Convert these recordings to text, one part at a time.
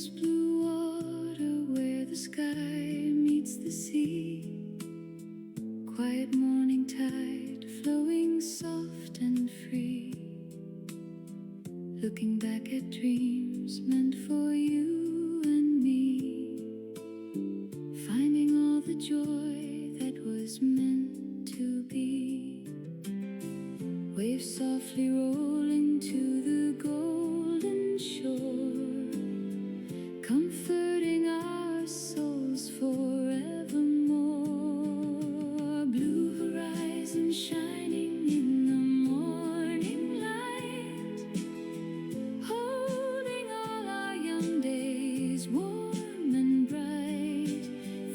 endless blue water where the sky meets the sea. Quiet morning tide flowing soft and free. Looking back at dreams meant for you and me. Finding all the joy that was meant to be. Waves softly rolling to the golden shore, comforting our souls forevermore. Blue horizon shining in the morning light, holding all our young days warm and bright,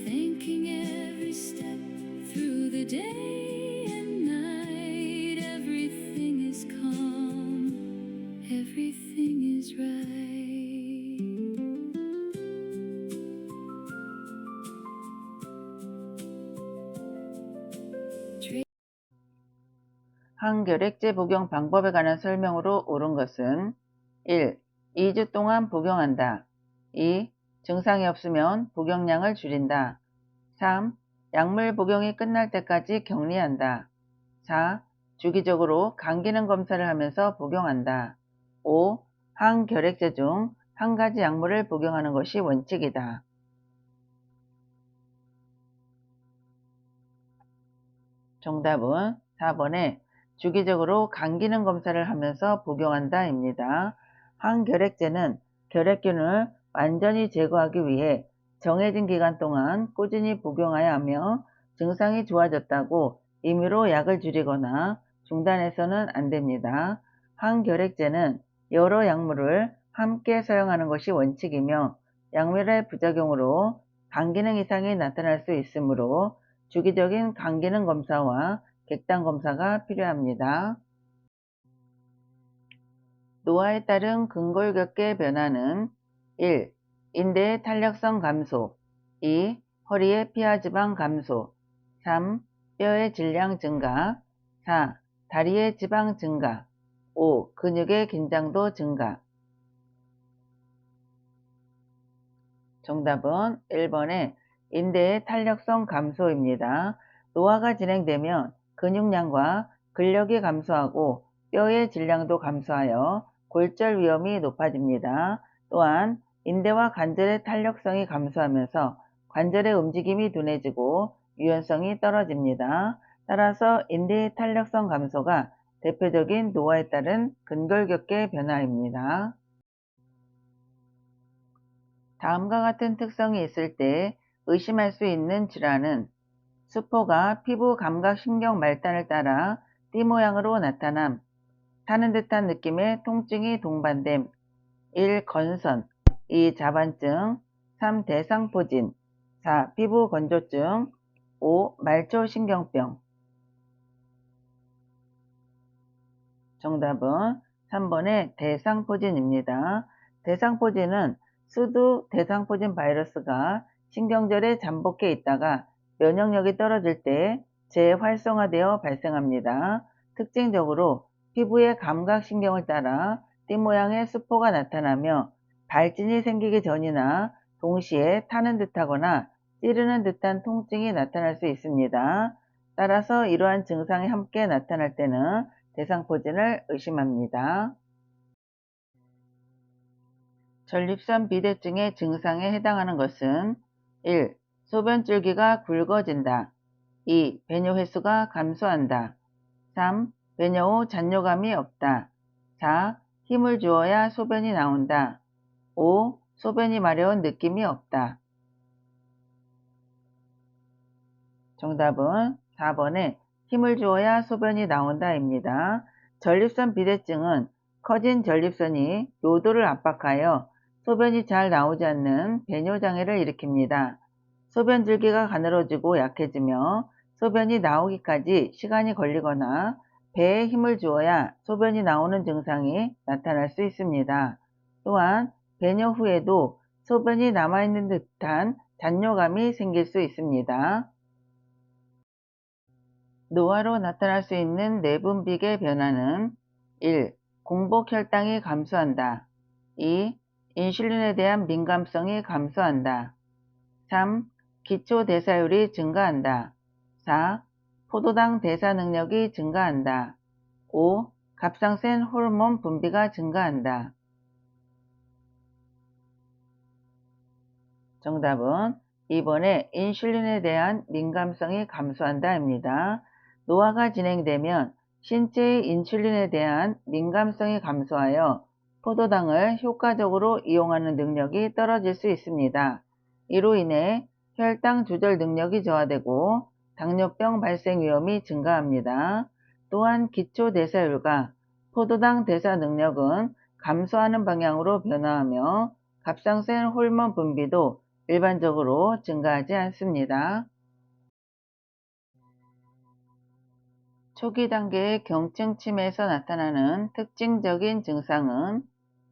thanking every step through the day and night. Everything is calm, everything is right. 항결핵제 복용 방법에 관한 설명으로 옳은 것은 1. 2주 동안 복용한다. 2. 증상이 없으면 복용량을 줄인다. 3. 약물 복용이 끝날 때까지 격리한다. 4. 주기적으로 간 기능 검사를 하면서 복용한다. 5. 항결핵제 중 한 가지 약물을 복용하는 것이 원칙이다. 정답은 4번에 주기적으로 간 기능 검사를 하면서 복용한다 입니다. 항결핵제는 결핵균을 완전히 제거하기 위해 정해진 기간 동안 꾸준히 복용해야 하며 증상이 좋아졌다고 임의로 약을 줄이거나 중단해서는 안 됩니다. 항결핵제는 여러 약물을 함께 사용하는 것이 원칙이며 약물의 부작용으로 간 기능 이상이 나타날 수 있으므로 주기적인 간 기능 검사와 객단 검사가 필요합니다. 노화에 따른 근골격계 변화는 1. 인대의 탄력성 감소. 2. 허리의 피하지방 감소. 3. 뼈의 질량 증가. 4. 다리의 지방 증가. 5. 근육의 긴장도 증가. 정답은 1번의 인대의 탄력성 감소입니다. 노화가 진행되면 근육량과 근력이 감소하고 뼈의 질량도 감소하여 골절 위험이 높아집니다. 또한 인대와 관절의 탄력성이 감소하면서 관절의 움직임이 둔해지고 유연성이 떨어집니다. 따라서 인대의 탄력성 감소가 대표적인 노화에 따른 근골격계 변화입니다. 다음과 같은 특성이 있을 때 의심할 수 있는 질환은 수포가 피부 감각신경 말단을 따라 띠 모양으로 나타남, 타는 듯한 느낌의 통증이 동반됨, 1. 건선, 2. 자반증, 3. 대상포진, 4. 피부 건조증, 5. 말초신경병. 정답은 3번의 대상포진입니다. 대상포진은 수두 대상포진 바이러스가 신경절에 잠복해 있다가 면역력이 떨어질 때 재활성화되어 발생합니다. 특징적으로 피부의 감각신경을 따라 띠 모양의 수포가 나타나며 발진이 생기기 전이나 동시에 타는 듯하거나 찌르는 듯한 통증이 나타날 수 있습니다. 따라서 이러한 증상이 함께 나타날 때는 대상포진을 의심합니다. 전립선 비대증의 증상에 해당하는 것은 1. 소변줄기가 굵어진다. 2. 배뇨 횟수가 감소한다. 3. 배뇨 후 잔뇨감이 없다. 4. 힘을 주어야 소변이 나온다. 5. 소변이 마려운 느낌이 없다. 정답은 4번에 힘을 주어야 소변이 나온다입니다. 전립선 비대증은 커진 전립선이 요도를 압박하여 소변이 잘 나오지 않는 배뇨장애를 일으킵니다. 소변줄기가 가늘어지고 약해지며 소변이 나오기까지 시간이 걸리거나 배에 힘을 주어야 소변이 나오는 증상이 나타날 수 있습니다. 또한 배뇨 후에도 소변이 남아있는 듯한 잔뇨감이 생길 수 있습니다. 노화로 나타날 수 있는 내분비계 변화는 1. 공복 혈당이 감소한다. 2. 인슐린에 대한 민감성이 감소한다. 3. 기초 대사율이 증가한다. 4. 포도당 대사 능력이 증가한다. 5. 갑상선 호르몬 분비가 증가한다. 정답은 2번에 인슐린에 대한 민감성이 감소한다입니다. 노화가 진행되면 신체의 인슐린에 대한 민감성이 감소하여 포도당을 효과적으로 이용하는 능력이 떨어질 수 있습니다. 이로 인해 혈당 조절 능력이 저하되고 당뇨병 발생 위험이 증가합니다. 또한 기초 대사율과 포도당 대사 능력은 감소하는 방향으로 변화하며 갑상선 호르몬 분비도 일반적으로 증가하지 않습니다. 초기 단계의 경증 치매에서 나타나는 특징적인 증상은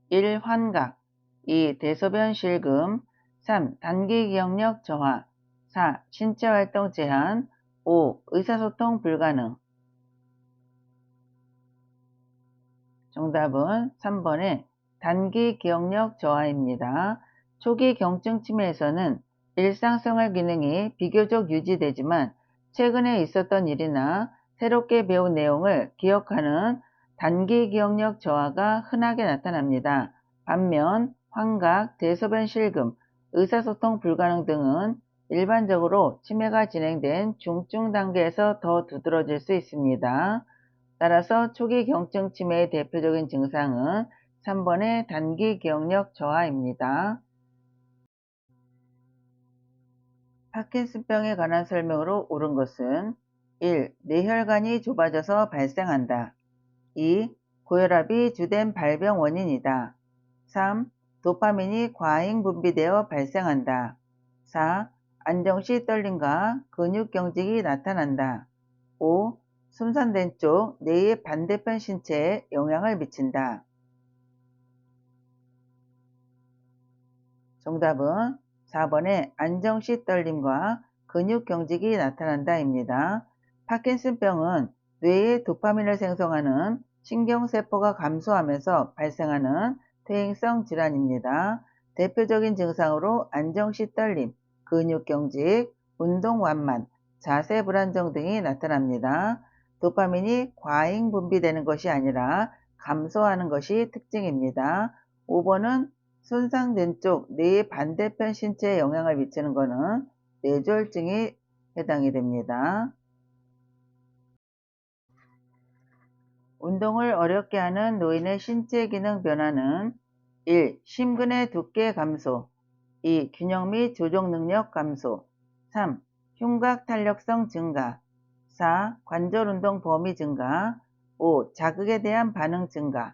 1. 환각 2. 대소변 실금 3. 단기 기억력 저하 4. 신체활동 제한 5. 의사소통 불가능. 정답은 3번의 단기 기억력 저하입니다. 초기 경증 치매에서는 일상생활 기능이 비교적 유지되지만 최근에 있었던 일이나 새롭게 배운 내용을 기억하는 단기 기억력 저하가 흔하게 나타납니다. 반면 환각, 대소변 실금, 의사소통 불가능 등은 일반적으로 치매가 진행된 중증 단계에서 더 두드러질 수 있습니다. 따라서 초기 경증 치매의 대표적인 증상은 3번의 단기 기억력 저하입니다. 파킨슨병에 관한 설명으로 옳은 것은 1. 뇌혈관이 좁아져서 발생한다. 2. 고혈압이 주된 발병 원인이다. 3. 도파민이 과잉 분비되어 발생한다. 4. 안정시 떨림과 근육 경직이 나타난다. 5. 손상된 쪽 뇌의 반대편 신체에 영향을 미친다. 정답은 4번의 안정시 떨림과 근육 경직이 나타난다입니다. 파킨슨병은 뇌의 도파민을 생성하는 신경세포가 감소하면서 발생하는 퇴행성 질환입니다. 대표적인 증상으로 안정시 떨림, 근육 경직, 운동 완만, 자세 불안정 등이 나타납니다. 도파민이 과잉 분비되는 것이 아니라 감소하는 것이 특징입니다. 5번은 손상된 쪽 뇌의 반대편 신체에 영향을 미치는 것은 뇌졸중이 해당이 됩니다. 운동을 어렵게 하는 노인의 신체 기능 변화는 1. 심근의 두께 감소 2. 균형 및 조종 능력 감소 3. 흉곽 탄력성 증가 4. 관절 운동 범위 증가 5. 자극에 대한 반응 증가.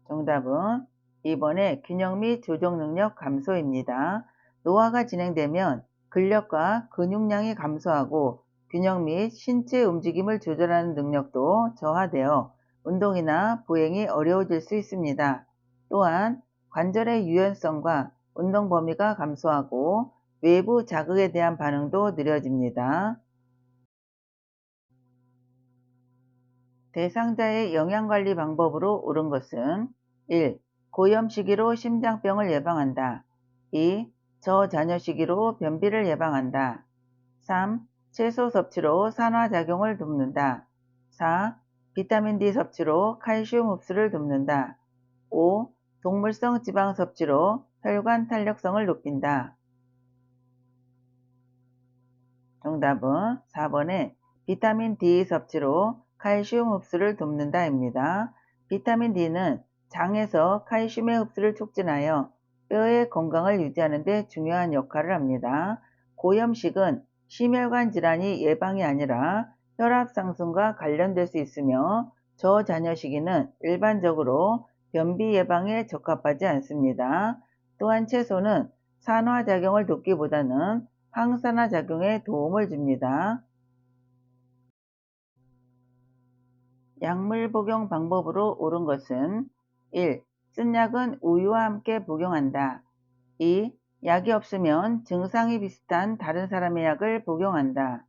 정답은 2번의 균형 및 조종 능력 감소입니다. 노화가 진행되면 근력과 근육량이 감소하고 균형 및 신체 움직임을 조절하는 능력도 저하되어 운동이나 보행이 어려워질 수 있습니다. 또한 관절의 유연성과 운동 범위가 감소하고 외부 자극에 대한 반응도 느려집니다. 대상자의 영양관리 방법으로 옳은 것은 1. 고염 시기로 심장병을 예방한다. 2. 저자녀 시기로 변비를 예방한다. 3. 채소 섭취로 산화작용을 돕는다. 4. 비타민 D 섭취로 칼슘 흡수를 돕는다. 5. 동물성 지방 섭취로 혈관 탄력성을 높인다. 정답은 4번의 비타민 D 섭취로 칼슘 흡수를 돕는다입니다. 비타민 D는 장에서 칼슘의 흡수를 촉진하여 뼈의 건강을 유지하는 데 중요한 역할을 합니다. 고염식은 심혈관 질환이 예방이 아니라 혈압 상승과 관련될 수 있으며 저자녀 시기는 일반적으로 변비 예방에 적합하지 않습니다. 또한 채소는 산화작용을 돕기보다는 항산화작용에 도움을 줍니다. 약물 복용 방법으로 옳은 것은 1. 쓴 약은 우유와 함께 복용한다. 2. 약이 없으면 증상이 비슷한 다른 사람의 약을 복용한다.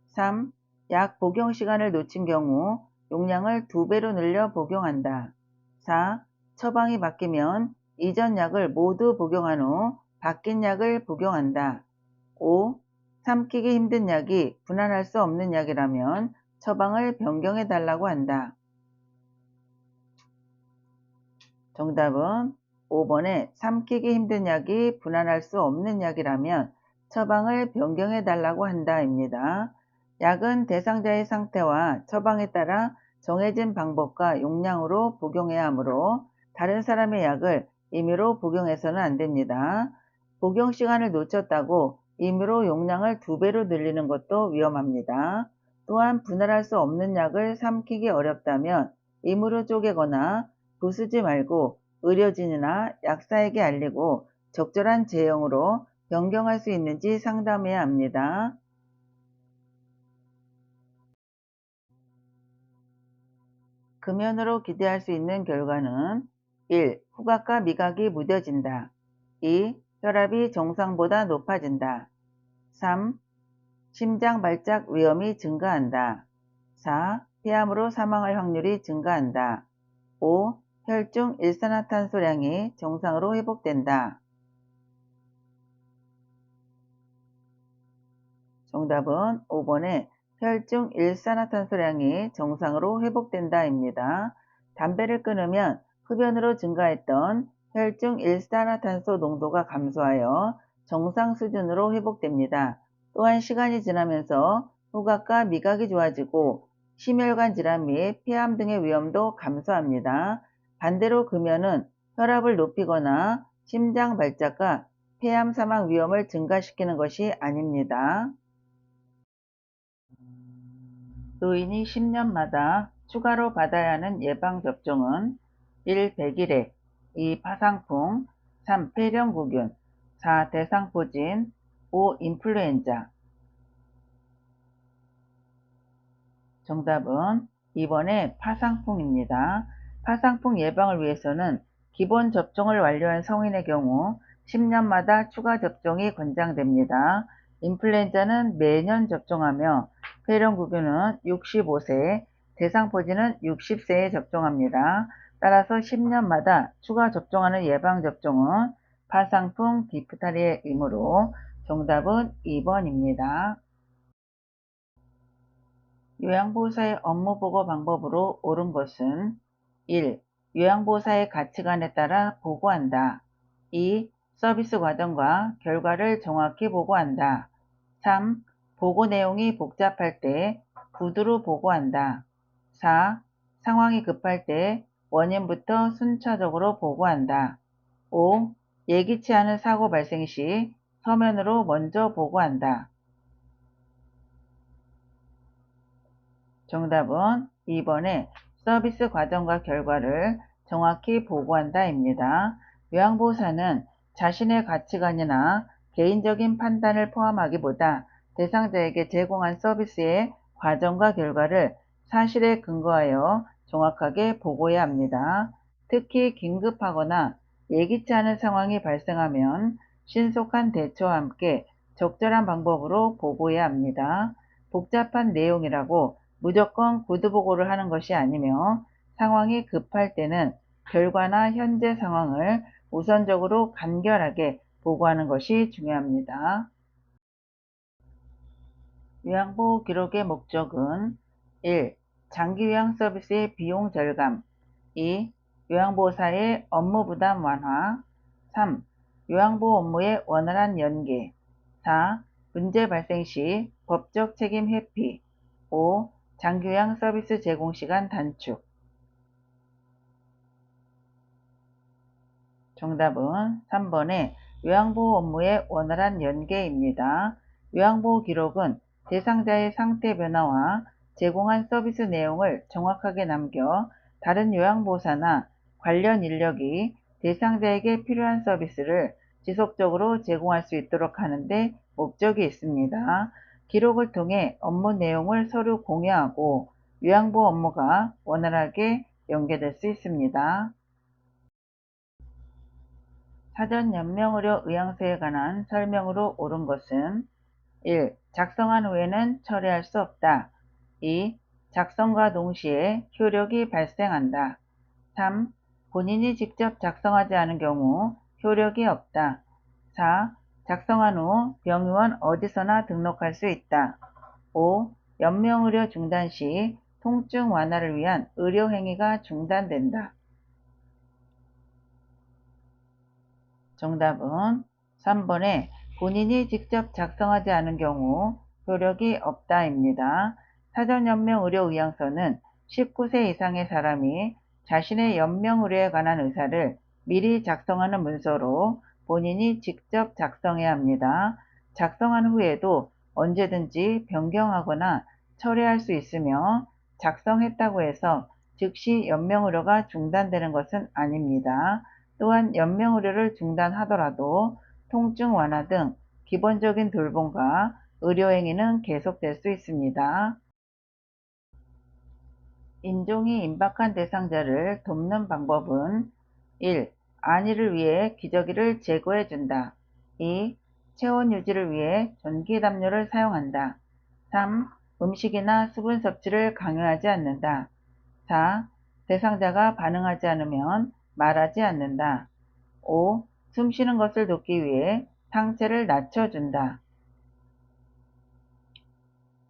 3. 약 복용 시간을 놓친 경우 용량을 2배로 늘려 복용한다. 4. 처방이 바뀌면 이전 약을 모두 복용한 후 바뀐 약을 복용한다. 5. 삼키기 힘든 약이 분할할 수 없는 약이라면 처방을 변경해 달라고 한다. 정답은 5번에 삼키기 힘든 약이 분할할 수 없는 약이라면 처방을 변경해 달라고 한다입니다. 약은 대상자의 상태와 처방에 따라 정해진 방법과 용량으로 복용해야 하므로 다른 사람의 약을 임의로 복용해서는 안 됩니다. 복용 시간을 놓쳤다고 임의로 용량을 2배로 늘리는 것도 위험합니다. 또한 분할할 수 없는 약을 삼키기 어렵다면 임의로 쪼개거나 부수지 말고 의료진이나 약사에게 알리고 적절한 제형으로 변경할 수 있는지 상담해야 합니다. 금연으로 기대할 수 있는 결과는 1. 후각과 미각이 무뎌진다. 2. 혈압이 정상보다 높아진다. 3. 심장 발작 위험이 증가한다. 4. 폐암으로 사망할 확률이 증가한다. 5. 혈중 일산화탄소량이 정상으로 회복된다. 정답은 5번에 혈중 일산화탄소량이 정상으로 회복된다입니다. 담배를 끊으면 흡연으로 증가했던 혈중 일산화탄소 농도가 감소하여 정상 수준으로 회복됩니다. 또한 시간이 지나면서 후각과 미각이 좋아지고 심혈관 질환 및 폐암 등의 위험도 감소합니다. 반대로 금연은 혈압을 높이거나 심장 발작과 폐암 사망 위험을 증가시키는 것이 아닙니다. 노인이 10년마다 추가로 받아야 하는 예방접종은 1. 백일해, 2. 파상풍, 3. 폐렴구균, 4. 대상포진, 5. 인플루엔자. 정답은 2번의 파상풍입니다. 파상풍 예방을 위해서는 기본 접종을 완료한 성인의 경우 10년마다 추가 접종이 권장됩니다. 인플루엔자는 매년 접종하며 폐렴구균은 65세, 대상포진은 60세에 접종합니다. 따라서 10년마다 추가 접종하는 예방접종은 파상풍, 디프테리아이므로 정답은 2번입니다. 요양보호사의 업무보고 방법으로 옳은 것은 1. 요양보호사의 가치관에 따라 보고한다. 2. 서비스 과정과 결과를 정확히 보고한다. 3. 보고 내용이 복잡할 때 구두로 보고한다. 4. 상황이 급할 때 원인부터 순차적으로 보고한다. 5. 예기치 않은 사고 발생 시 서면으로 먼저 보고한다. 정답은 2번에 서비스 과정과 결과를 정확히 보고한다입니다. 요양보호사는 자신의 가치관이나 개인적인 판단을 포함하기보다 대상자에게 제공한 서비스의 과정과 결과를 사실에 근거하여 정확하게 보고해야 합니다. 특히 긴급하거나 예기치 않은 상황이 발생하면 신속한 대처와 함께 적절한 방법으로 보고해야 합니다. 복잡한 내용이라고 무조건 구두보고를 하는 것이 아니며 상황이 급할 때는 결과나 현재 상황을 우선적으로 간결하게 보고하는 것이 중요합니다. 요양보호 기록의 목적은 1. 장기요양 서비스의 비용 절감 2. 요양보호사의 업무 부담 완화 3. 요양보호 업무의 원활한 연계 4. 문제 발생 시 법적 책임 회피 5. 장기요양 서비스 제공 시간 단축. 정답은 3번의 요양보호 업무의 원활한 연계입니다. 요양보호 기록은 대상자의 상태 변화와 제공한 서비스 내용을 정확하게 남겨 다른 요양보호사나 관련 인력이 대상자에게 필요한 서비스를 지속적으로 제공할 수 있도록 하는 데 목적이 있습니다. 기록을 통해 업무 내용을 서로 공유하고 요양보호 업무가 원활하게 연계될 수 있습니다. 사전 연명의료 의향서에 관한 설명으로 옳은 것은 1. 작성한 후에는 철회할 수 없다. 2. 작성과 동시에 효력이 발생한다. 3. 본인이 직접 작성하지 않은 경우 효력이 없다. 4. 작성한 후 병의원 어디서나 등록할 수 있다. 5. 연명의료 중단 시 통증 완화를 위한 의료행위가 중단된다. 정답은 3번에 본인이 직접 작성하지 않은 경우 효력이 없다입니다. 사전연명의료의향서는 19세 이상의 사람이 자신의 연명의료에 관한 의사를 미리 작성하는 문서로 본인이 직접 작성해야 합니다. 작성한 후에도 언제든지 변경하거나 철회할 수 있으며 작성했다고 해서 즉시 연명의료가 중단되는 것은 아닙니다. 또한 연명의료를 중단하더라도 통증 완화 등 기본적인 돌봄과 의료행위는 계속될 수 있습니다. 인종이 임박한 대상자를 돕는 방법은 1. 안위를 위해 기저귀를 제거해 준다. 2. 체온 유지를 위해 전기담요를 사용한다. 3. 음식이나 수분 섭취를 강요하지 않는다. 4. 대상자가 반응하지 않으면 말하지 않는다. 5. 숨쉬는 것을 돕기 위해 상체를 낮춰준다.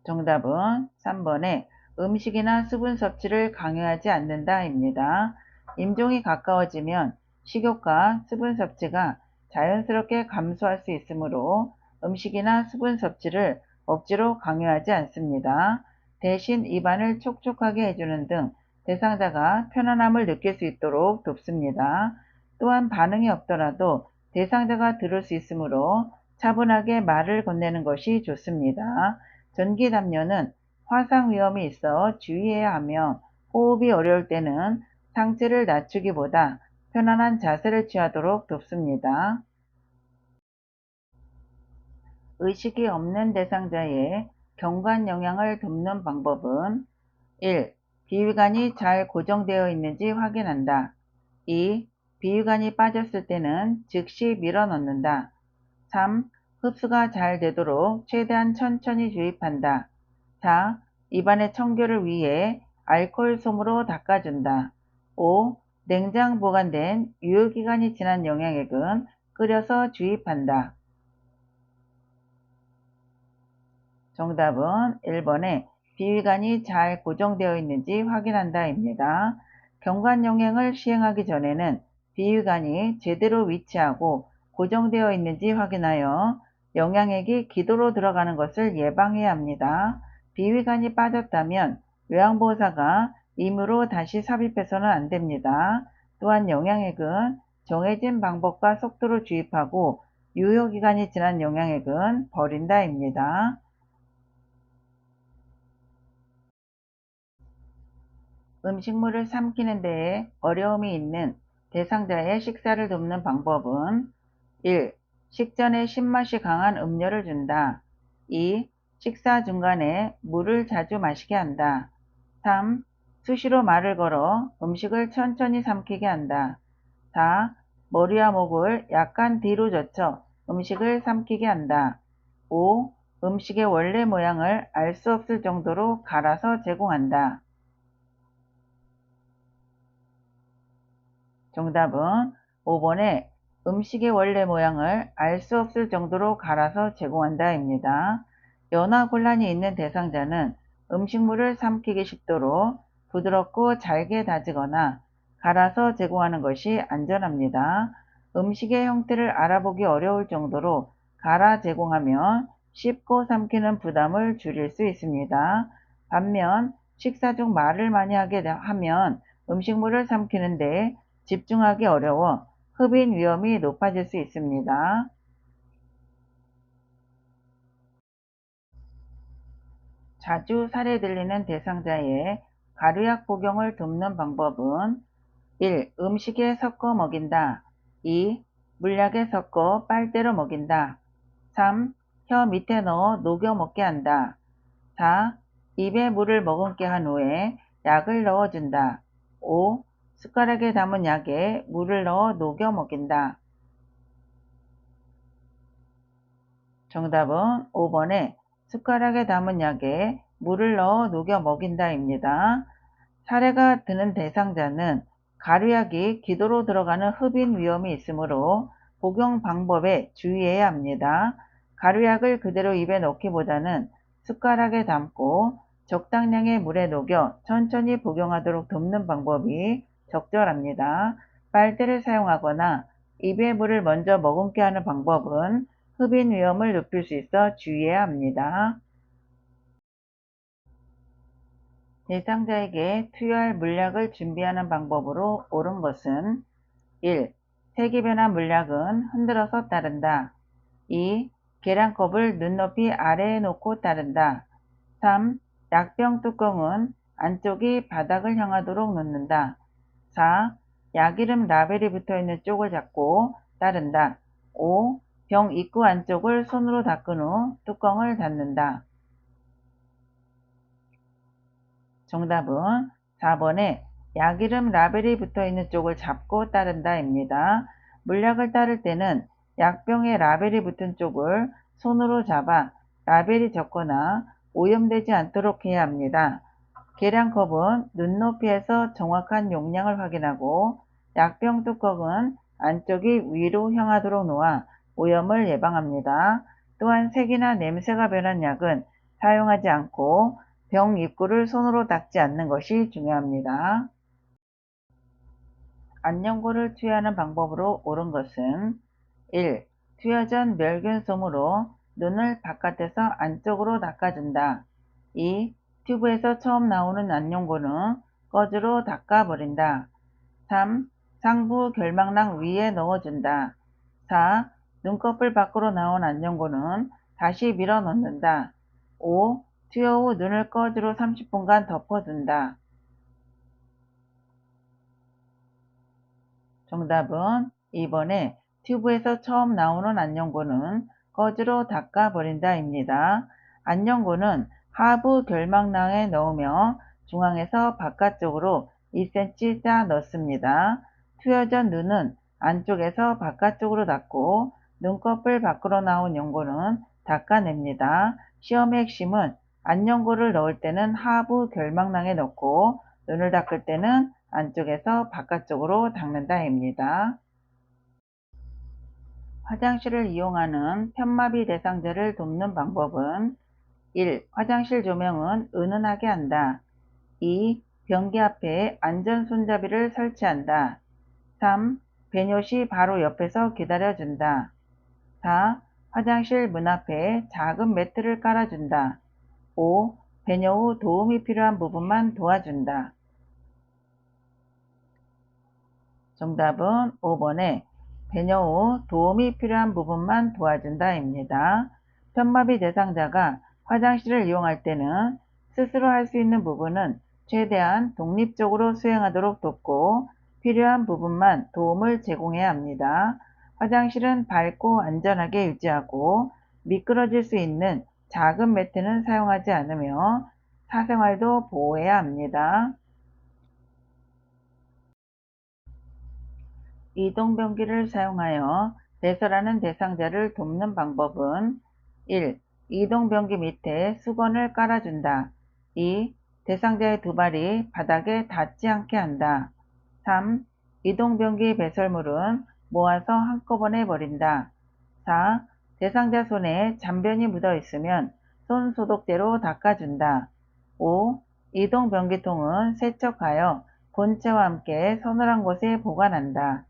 정답은 3번에 음식이나 수분 섭취를 강요하지 않는다입니다. 임종이 가까워지면 식욕과 수분 섭취가 자연스럽게 감소할 수 있으므로 음식이나 수분 섭취를 억지로 강요하지 않습니다. 대신 입안을 촉촉하게 해주는 등 대상자가 편안함을 느낄 수 있도록 돕습니다. 또한 반응이 없더라도 대상자가 들을 수 있으므로 차분하게 말을 건네는 것이 좋습니다. 전기담요는 화상 위험이 있어 주의해야 하며 호흡이 어려울 때는 상체를 낮추기보다 편안한 자세를 취하도록 돕습니다. 의식이 없는 대상자의 경관 영양을 돕는 방법은 1. 비위관이 잘 고정되어 있는지 확인한다. 2. 비위관이 빠졌을 때는 즉시 밀어넣는다. 3. 흡수가 잘 되도록 최대한 천천히 주입한다. 4. 입안의 청결을 위해 알코올 솜으로 닦아준다. 5. 냉장 보관된 유효기간이 지난 영양액은 끓여서 주입한다. 정답은 1번에 비위관이 잘 고정되어 있는지 확인한다입니다. 경관영양을 시행하기 전에는 비위관이 제대로 위치하고 고정되어 있는지 확인하여 영양액이 기도로 들어가는 것을 예방해야 합니다. 비위관이 빠졌다면 요양보호사가 임의로 다시 삽입해서는 안 됩니다. 또한 영양액은 정해진 방법과 속도로 주입하고 유효기간이 지난 영양액은 버린다입니다. 음식물을 삼키는 데에 어려움이 있는 대상자의 식사를 돕는 방법은 1. 식전에 신맛이 강한 음료를 준다. 2. 식사 중간에 물을 자주 마시게 한다. 3. 수시로 말을 걸어 음식을 천천히 삼키게 한다. 4. 머리와 목을 약간 뒤로 젖혀 음식을 삼키게 한다. 5. 음식의 원래 모양을 알 수 없을 정도로 갈아서 제공한다. 정답은 5번에 음식의 원래 모양을 알 수 없을 정도로 갈아서 제공한다입니다. 연화곤란이 있는 대상자는 음식물을 삼키기 쉽도록 부드럽고 잘게 다지거나 갈아서 제공하는 것이 안전합니다. 음식의 형태를 알아보기 어려울 정도로 갈아 제공하면 씹고 삼키는 부담을 줄일 수 있습니다. 반면 식사 중 말을 많이 하게 하면 음식물을 삼키는데 집중하기 어려워 흡인 위험이 높아질 수 있습니다. 자주 살에 들리는 대상자의 가루약 복용을 돕는 방법은 1. 음식에 섞어 먹인다. 2. 물약에 섞어 빨대로 먹인다. 3. 혀 밑에 넣어 녹여 먹게 한다. 4. 입에 물을 머금게 한 후에 약을 넣어준다. 5. 숟가락에 담은 약에 물을 넣어 녹여 먹인다. 정답은 5번에 숟가락에 담은 약에 물을 넣어 녹여 먹인다입니다. 사례가 드는 대상자는 가루약이 기도로 들어가는 흡인 위험이 있으므로 복용 방법에 주의해야 합니다. 가루약을 그대로 입에 넣기보다는 숟가락에 담고 적당량의 물에 녹여 천천히 복용하도록 돕는 방법이 적절합니다. 빨대를 사용하거나 입에 물을 먼저 머금게 하는 방법은 흡인 위험을 높일 수 있어 주의해야 합니다. 대상자에게 투여할 물약을 준비하는 방법으로 옳은 것은 1. 색이변한 물약은 흔들어서 따른다. 2. 계량컵을 눈높이 아래에 놓고 따른다. 3. 약병 뚜껑은 안쪽이 바닥을 향하도록 놓는다. 4. 약이름 라벨이 붙어있는 쪽을 잡고 따른다. 5. 병 입구 안쪽을 손으로 닦은 후 뚜껑을 닫는다. 정답은 4번에 약이름 라벨이 붙어있는 쪽을 잡고 따른다입니다. 물약을 따를 때는 약병에 라벨이 붙은 쪽을 손으로 잡아 라벨이 젖거나 오염되지 않도록 해야 합니다. 계량컵은 눈높이에서 정확한 용량을 확인하고 약병 뚜껑은 안쪽이 위로 향하도록 놓아 오염을 예방합니다. 또한 색이나 냄새가 변한 약은 사용하지 않고 병 입구를 손으로 닦지 않는 것이 중요합니다. 안연고를 투여하는 방법으로 옳은 것은 1. 투여 전 멸균솜으로 눈을 바깥에서 안쪽으로 닦아준다. 2. 튜브에서 처음 나오는 안연고는 꺼즈로 닦아버린다. 3. 상부 결막낭 위에 넣어준다. 4. 눈꺼풀 밖으로 나온 안연고는 다시 밀어 넣는다. 5. 투여 후 눈을 꺼즈로 30분간 덮어둔다. 정답은 2번에 튜브에서 처음 나오는 안연고는 꺼즈로 닦아버린다입니다. 안연고는 하부 결막낭에 넣으며 중앙에서 바깥쪽으로 2cm 짜 넣습니다. 투여 전 눈은 안쪽에서 바깥쪽으로 닦고 눈꺼풀 밖으로 나온 연고는 닦아냅니다. 시험의 핵심은 안연고를 넣을 때는 하부 결막낭에 넣고 눈을 닦을 때는 안쪽에서 바깥쪽으로 닦는다입니다. 화장실을 이용하는 편마비 대상자를 돕는 방법은 1. 화장실 조명은 은은하게 한다. 2. 변기 앞에 안전 손잡이를 설치한다. 3. 배뇨 시 바로 옆에서 기다려준다. 4. 화장실 문 앞에 작은 매트를 깔아준다. 5. 배뇨 후 도움이 필요한 부분만 도와준다. 정답은 5번에 배뇨 후 도움이 필요한 부분만 도와준다입니다. 편마비 대상자가 화장실을 이용할 때는 스스로 할 수 있는 부분은 최대한 독립적으로 수행하도록 돕고 필요한 부분만 도움을 제공해야 합니다. 화장실은 밝고 안전하게 유지하고 미끄러질 수 있는 작은 매트는 사용하지 않으며 사생활도 보호해야 합니다. 이동변기를 사용하여 배설하는 대상자를 돕는 방법은 1. 이동변기 밑에 수건을 깔아준다. 2. 대상자의 두 발이 바닥에 닿지 않게 한다. 3. 이동변기 배설물은 모아서 한꺼번에 버린다. 4. 대상자 손에 잔변이 묻어 있으면 손 소독제로 닦아준다. 5. 이동변기통은 세척하여 본체와 함께 서늘한 곳에 보관한다.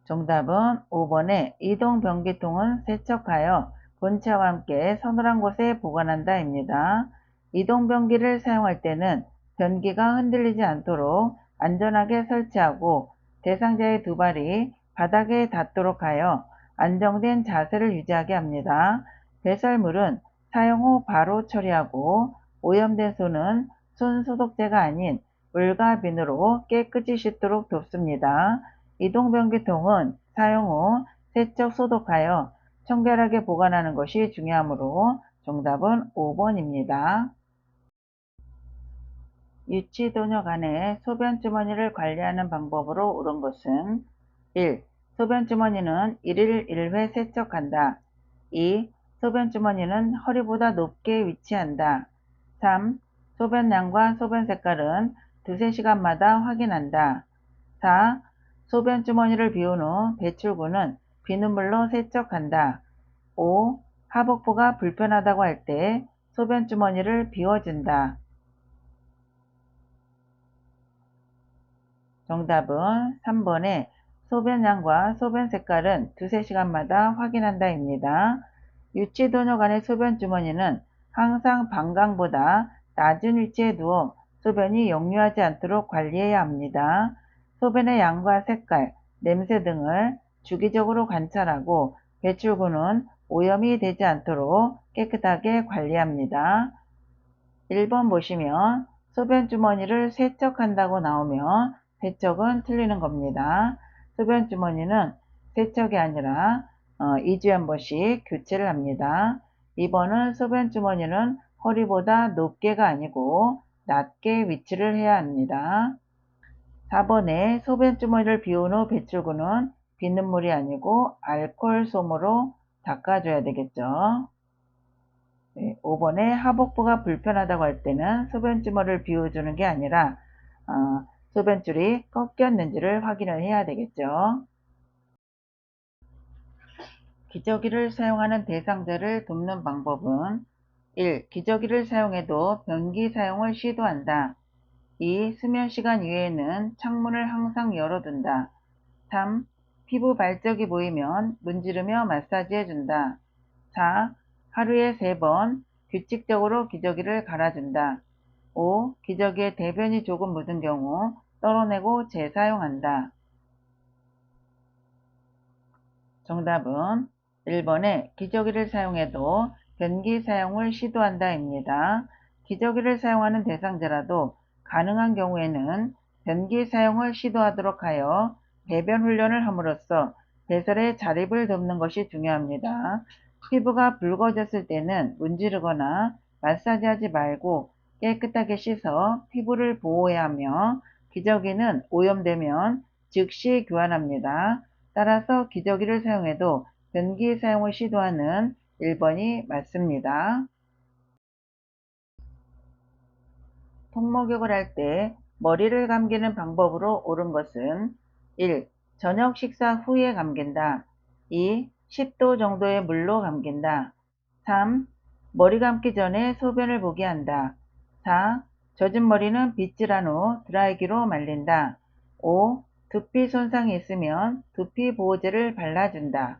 정답은 5번에 이동 변기통은 세척하여 본체와 함께 서늘한 곳에 보관한다입니다. 이동 변기를 사용할 때는 변기가 흔들리지 않도록 안전하게 설치하고 대상자의 두 발이 바닥에 닿도록 하여 안정된 자세를 유지하게 합니다. 배설물은 사용 후 바로 처리하고 오염된 손은 손 소독제가 아닌 물과 비누로 깨끗이 씻도록 돕습니다. 이동변기통은 사용 후 세척 소독하여 청결하게 보관하는 것이 중요하므로 정답은 5번입니다. 유치도녀 간의 소변주머니를 관리하는 방법으로 옳은 것은 1. 소변주머니는 1일 1회 세척한다. 2. 소변주머니는 허리보다 높게 위치한다. 3. 소변량과 소변 색깔은 두세 시간마다 확인한다. 4. 소변 주머니를 비운 후 배출구는 비눗물로 세척한다. 5. 하복부가 불편하다고 할 때 소변 주머니를 비워준다. 정답은 3번에 소변량과 소변 색깔은 두세 시간마다 확인한다입니다. 유치도뇨 간의 소변 주머니는 항상 방광보다 낮은 위치에 두어 소변이 역류하지 않도록 관리해야 합니다. 소변의 양과 색깔, 냄새 등을 주기적으로 관찰하고 배출구는 오염이 되지 않도록 깨끗하게 관리합니다. 1번 보시면 소변 주머니를 세척한다고 나오면 세척은 틀리는 겁니다. 소변 주머니는 세척이 아니라 2주에 한 번씩 교체를 합니다. 2번은 소변 주머니는 허리보다 높게가 아니고 낮게 위치를 해야 합니다. 4번에 소변 주머니를 비운 후 배출구는 비눗물이 아니고 알코올 솜으로 닦아줘야 되겠죠. 5번에 하복부가 불편하다고 할 때는 소변주머니를 비워주는 게 아니라 소변줄이 꺾였는지를 확인을 해야 되겠죠. 기저귀를 사용하는 대상자를 돕는 방법은 1. 기저귀를 사용해도 변기 사용을 시도한다. 2. 수면 시간 이외에는 창문을 항상 열어둔다. 3. 피부 발적이 보이면 문지르며 마사지해준다. 4. 하루에 3번 규칙적으로 기저귀를 갈아준다. 5. 기저귀에 대변이 조금 묻은 경우 떨어내고 재사용한다. 정답은 1번에 기저귀를 사용해도 변기 사용을 시도한다입니다. 기저귀를 사용하는 대상자라도 가능한 경우에는 변기 사용을 시도하도록 하여 배변 훈련을 함으로써 배설의 자립을 돕는 것이 중요합니다. 피부가 붉어졌을 때는 문지르거나 마사지하지 말고 깨끗하게 씻어 피부를 보호해야 하며 기저귀는 오염되면 즉시 교환합니다. 따라서 기저귀를 사용해도 변기 사용을 시도하는 1번이 맞습니다. 통목욕을 할 때 머리를 감기는 방법으로 옳은 것은 1. 저녁 식사 후에 감긴다. 2. 10도 정도의 물로 감긴다. 3. 머리 감기 전에 소변을 보게 한다. 4. 젖은 머리는 빗질한 후 드라이기로 말린다. 5. 두피 손상이 있으면 두피 보호제를 발라준다.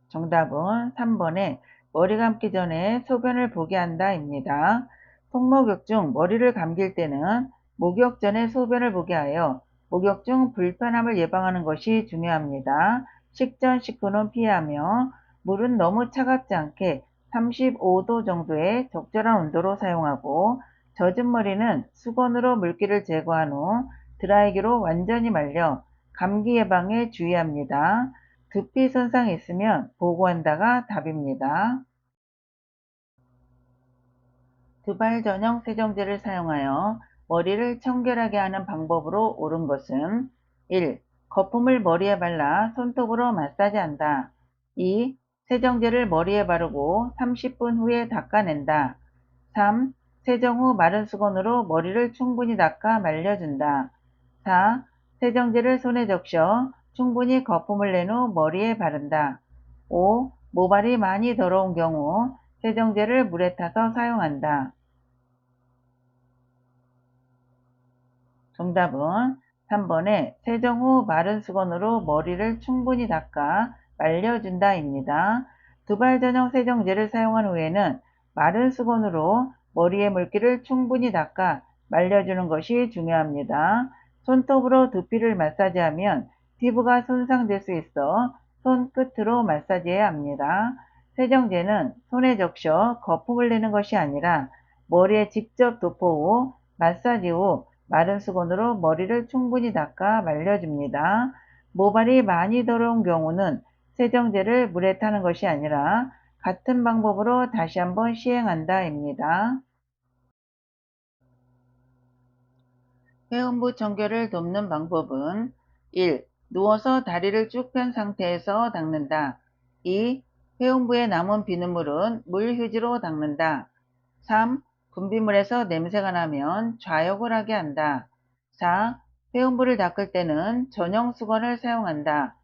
정답은 3번에 머리 감기 전에 소변을 보게 한다입니다. 통목욕 중 머리를 감길 때는 목욕 전에 소변을 보게 하여 목욕 중 불편함을 예방하는 것이 중요합니다. 식전 식후는 피하며 물은 너무 차갑지 않게 35도 정도의 적절한 온도로 사용하고 젖은 머리는 수건으로 물기를 제거한 후 드라이기로 완전히 말려 감기 예방에 주의합니다. 두피 손상이 있으면 보고한다가 답입니다. 두발 전용 세정제를 사용하여 머리를 청결하게 하는 방법으로 옳은 것은 1. 거품을 머리에 발라 손톱으로 마사지한다. 2. 세정제를 머리에 바르고 30분 후에 닦아낸다. 3. 세정 후 마른 수건으로 머리를 충분히 닦아 말려준다. 4. 세정제를 손에 적셔 충분히 거품을 낸 후 머리에 바른다. 5. 모발이 많이 더러운 경우 세정제를 물에 타서 사용한다. 정답은 3번에 세정 후 마른 수건으로 머리를 충분히 닦아 말려준다입니다. 두발 전용 세정제를 사용한 후에는 마른 수건으로 머리의 물기를 충분히 닦아 말려주는 것이 중요합니다. 손톱으로 두피를 마사지하면 피부가 손상될 수 있어 손끝으로 마사지해야 합니다. 세정제는 손에 적셔 거품을 내는 것이 아니라 머리에 직접 도포 후 마사지 후 마른 수건으로 머리를 충분히 닦아 말려줍니다. 모발이 많이 더러운 경우는 세정제를 물에 타는 것이 아니라 같은 방법으로 다시 한번 시행한다입니다. 회음부 청결을 돕는 방법은 1. 누워서 다리를 쭉 편 상태에서 닦는다. 2. 회음부에 남은 비눗물은 물휴지로 닦는다. 3. 분비물에서 냄새가 나면 좌욕을 하게 한다. 4. 회음부를 닦을 때는 전용 수건을 사용한다.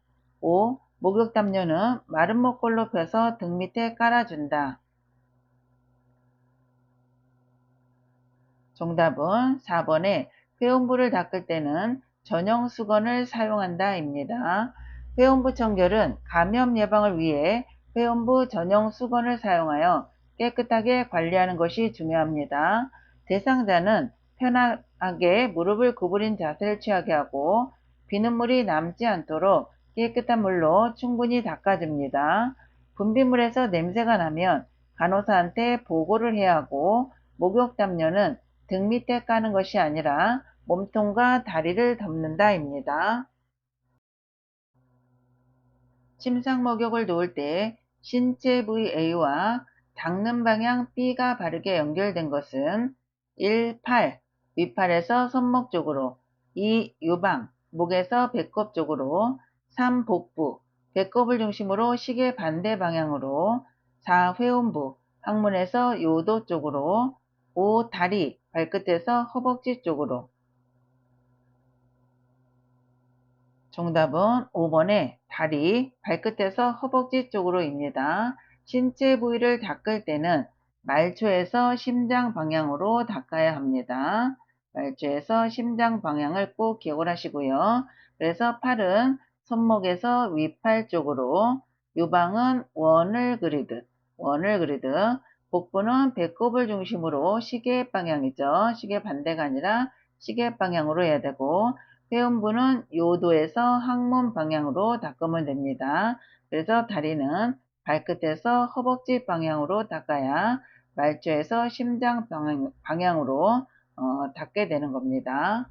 5. 목욕담요는 마른 목골로 펴서 등 밑에 깔아준다. 정답은 4번에 회음부를 닦을 때는 전용 수건을 사용한다 입니다. 회음부 청결은 감염 예방을 위해 회음부 전용 수건을 사용하여 깨끗하게 관리하는 것이 중요합니다. 대상자는 편하게 무릎을 구부린 자세를 취하게 하고 비눗물이 남지 않도록 깨끗한 물로 충분히 닦아줍니다. 분비물에서 냄새가 나면 간호사한테 보고를 해야 하고 목욕담요는 등 밑에 까는 것이 아니라 몸통과 다리를 덮는다입니다. 침상 목욕을 놓을 때 신체 부위 A와 닦는 방향 B가 바르게 연결된 것은 1. 팔, 윗팔에서 손목 쪽으로 2. 유방, 목에서 배꼽 쪽으로 3. 복부, 배꼽을 중심으로 시계 반대 방향으로 4. 회음부, 항문에서 요도 쪽으로 5. 다리, 발끝에서 허벅지 쪽으로 정답은 5번의 다리, 발끝에서 허벅지 쪽으로입니다. 신체 부위를 닦을 때는 말초에서 심장 방향으로 닦아야 합니다. 말초에서 심장 방향을 꼭 기억을 하시고요. 그래서 팔은 손목에서 윗팔 쪽으로, 유방은 원을 그리듯, 복부는 배꼽을 중심으로 시계 방향이죠. 시계 반대가 아니라 시계 방향으로 해야 되고, 회음부는 요도에서 항문 방향으로 닦으면 됩니다. 그래서 다리는 발끝에서 허벅지 방향으로 닦아야 말초에서 심장 방향으로 닦게 되는 겁니다.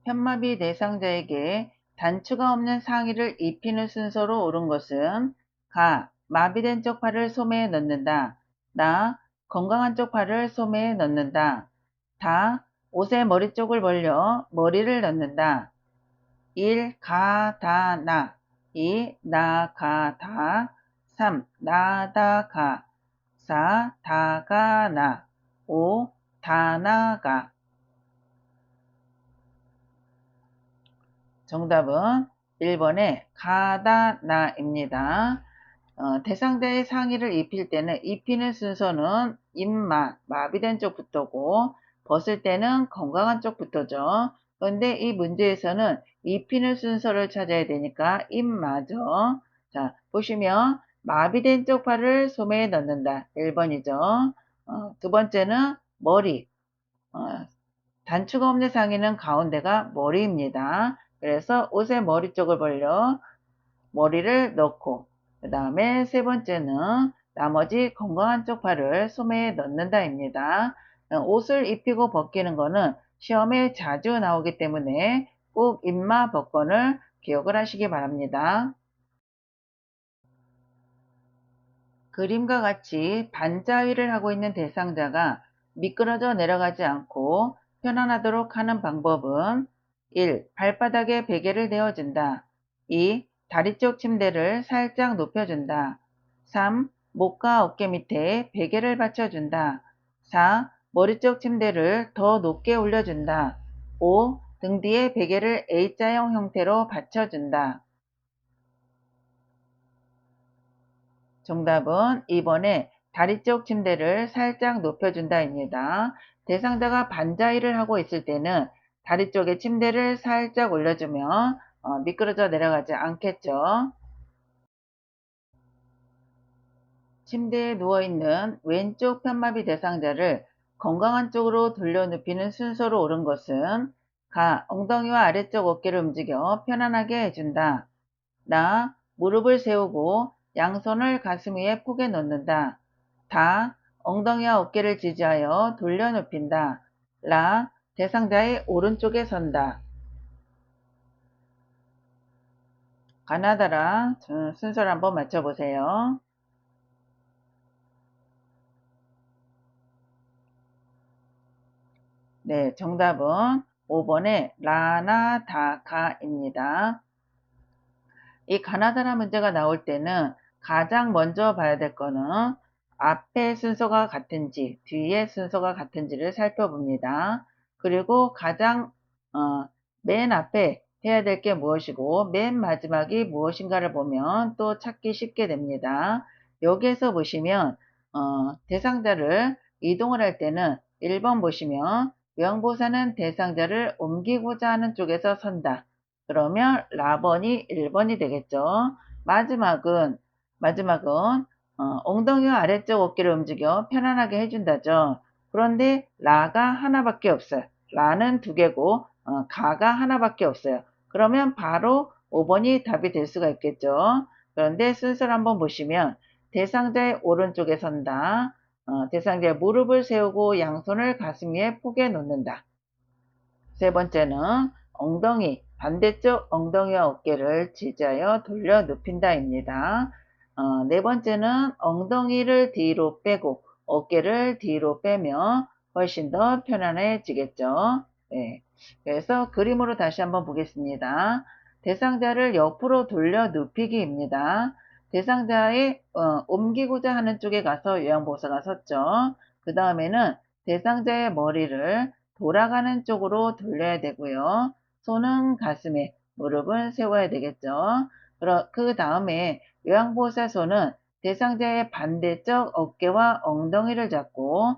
편마비 대상자에게 단추가 없는 상의를 입히는 순서로 옳은 것은 가. 마비된 쪽 팔을 소매에 넣는다. 나. 건강한 쪽 팔을 소매에 넣는다. 다. 옷의 머리 쪽을 벌려 머리를 넣는다. 1. 가, 다, 나. 2. 나, 가, 다. 3. 나, 다, 가. 4. 다, 가, 나. 5. 다, 나, 가. 정답은 1번의 가다, 나입니다. 대상자의 상의를 입힐 때는 입히는 순서는 마비된 쪽부터고 벗을 때는 건강한 쪽부터죠. 그런데 이 문제에서는 입히는 순서를 찾아야 되니까 입마죠. 자, 보시면 마비된 쪽 팔을 소매에 넣는다. 1번이죠. 두 번째는 머리. 어, 단추가 없는 상의는 가운데가 머리입니다. 그래서 옷의 머리 쪽을 벌려 머리를 넣고 그 다음에 세 번째는 나머지 건강한 쪽 팔을 소매에 넣는다입니다. 옷을 입히고 벗기는 거는 시험에 자주 나오기 때문에 꼭 입마 벗건을 기억을 하시기 바랍니다. 그림과 같이 반자위를 하고 있는 대상자가 미끄러져 내려가지 않고 편안하도록 하는 방법은 1. 발바닥에 베개를 대어준다. 2. 다리 쪽 침대를 살짝 높여준다. 3. 목과 어깨 밑에 베개를 받쳐준다. 4. 머리 쪽 침대를 더 높게 올려준다. 5. 등 뒤에 베개를 A자형 형태로 받쳐준다. 정답은 2번에 다리 쪽 침대를 살짝 높여준다입니다. 대상자가 반자위를 하고 있을 때는 다리 쪽에 침대를 살짝 올려주면 미끄러져 내려가지 않겠죠. 침대에 누워있는 왼쪽 편마비 대상자를 건강한 쪽으로 돌려 눕히는 순서로 옳은 것은 가. 엉덩이와 아래쪽 어깨를 움직여 편안하게 해준다. 나. 무릎을 세우고 양손을 가슴 위에 포개 놓는다. 다. 엉덩이와 어깨를 지지하여 돌려 눕힌다. 라. 대상자의 오른쪽에 선다. 가나다라 순서를 한번 맞춰보세요. 네, 정답은 5번의 라나다카입니다. 이 가나다라 문제가 나올 때는 가장 먼저 봐야 될 거는 앞에 순서가 같은지 뒤에 순서가 같은지를 살펴봅니다. 그리고 가장 맨 앞에 해야 될 게 무엇이고 맨 마지막이 무엇인가를 보면 또 찾기 쉽게 됩니다. 여기에서 보시면 대상자를 이동을 할 때는 1번 보시면 요양보호사는 대상자를 옮기고자 하는 쪽에서 선다. 그러면 라번이 1번이 되겠죠. 마지막은 엉덩이와 아래쪽 어깨를 움직여 편안하게 해준다죠. 그런데 라가 하나밖에 없어요. 라는 두 개고 가가 하나밖에 없어요. 그러면 바로 5번이 답이 될 수가 있겠죠. 그런데 순서를 한번 보시면 대상자의 오른쪽에 선다. 대상자의 무릎을 세우고 양손을 가슴 위에 포개 놓는다. 세 번째는 엉덩이, 반대쪽 엉덩이와 어깨를 지지하여 돌려 눕힌다입니다. 네 번째는 엉덩이를 뒤로 빼고 어깨를 뒤로 빼면 훨씬 더 편안해지겠죠. 네. 그래서 그림으로 다시 한번 보겠습니다. 대상자를 옆으로 돌려 눕히기입니다. 대상자의 옮기고자 하는 쪽에 가서 요양보호사가 섰죠. 그 다음에는 대상자의 머리를 돌아가는 쪽으로 돌려야 되고요. 손은 가슴에, 무릎은 세워야 되겠죠. 그 다음에 요양보호사 손은 대상자의 반대쪽 어깨와 엉덩이를 잡고